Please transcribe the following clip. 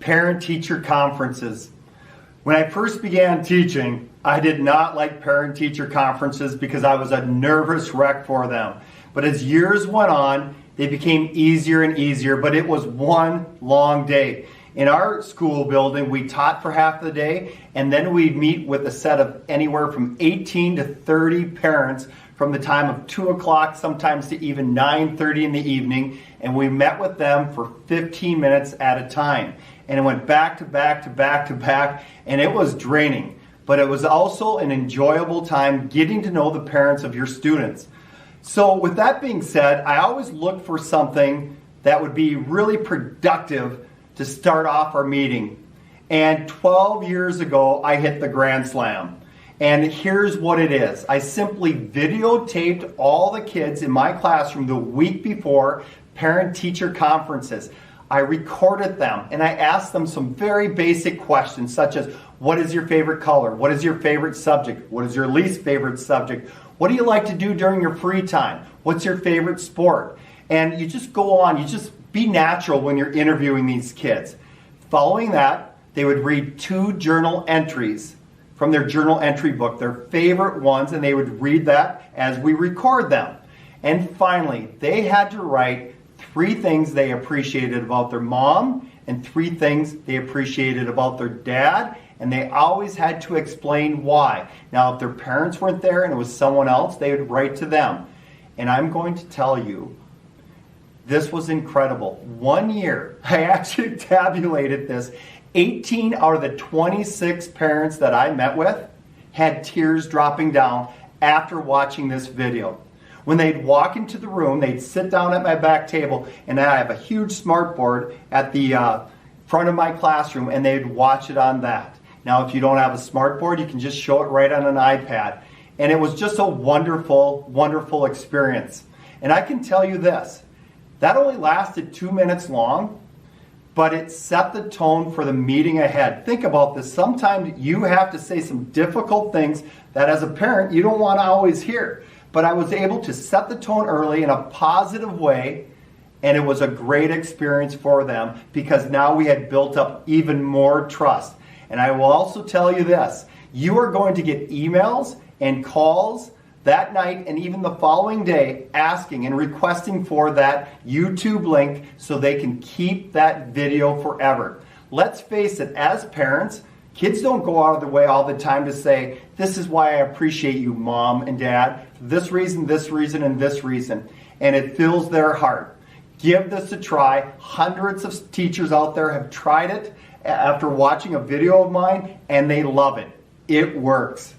Parent-teacher conferences. When I first began teaching, I did not like parent-teacher conferences because I was a nervous wreck for them. But as years went on, they became easier and easier, but it was one long day. In our school building, we taught for half the day, and then we'd meet with a set of anywhere from 18 to 30 parents from the time of 2 o'clock, sometimes to even 9:30 in the evening, and we met with them for 15 minutes at a time. And it went back to back to back to back, and it was draining. But it was also an enjoyable time getting to know the parents of your students. So with that being said, I always look for something that would be really productive to start off our meeting. And 12 years ago, I hit the Grand Slam. And here's what it is. I simply videotaped all the kids in my classroom the week before parent-teacher conferences. I recorded them and I asked them some very basic questions such as, what is your favorite color? What is your favorite subject? What is your least favorite subject? What do you like to do during your free time? What's your favorite sport? And you just go on, you just be natural when you're interviewing these kids. Following that, they would read 2 journal entries from their journal entry book, their favorite ones, and they would read that as we record them. And finally, they had to write 3 things they appreciated about their mom and 3 things they appreciated about their dad, and they always had to explain why. Now, if their parents weren't there and it was someone else, they would write to them. And I'm going to tell you, this was incredible. 1 year, I actually tabulated this. 18 out of the 26 parents that I met with had tears dropping down after watching this video. When they'd walk into the room, they'd sit down at my back table, and I have a huge smartboard at the front of my classroom, and they'd watch it on that. Now, if you don't have a smartboard, you can just show it right on an iPad. And it was just a wonderful, wonderful experience. And I can tell you this, that only lasted 2 minutes long, but it set the tone for the meeting ahead. Think about this. Sometimes you have to say some difficult things that as a parent you don't want to always hear. But I was able to set the tone early in a positive way, and it was a great experience for them because now we had built up even more trust. And I will also tell you this, you are going to get emails and calls that night and even the following day asking and requesting for that YouTube link so they can keep that video forever. Let's face it, as parents, kids don't go out of their way all the time to say, this is why I appreciate you, mom and dad, for this reason, and this reason. And it fills their heart. Give this a try. Hundreds of teachers out there have tried it after watching a video of mine, and they love it. It works.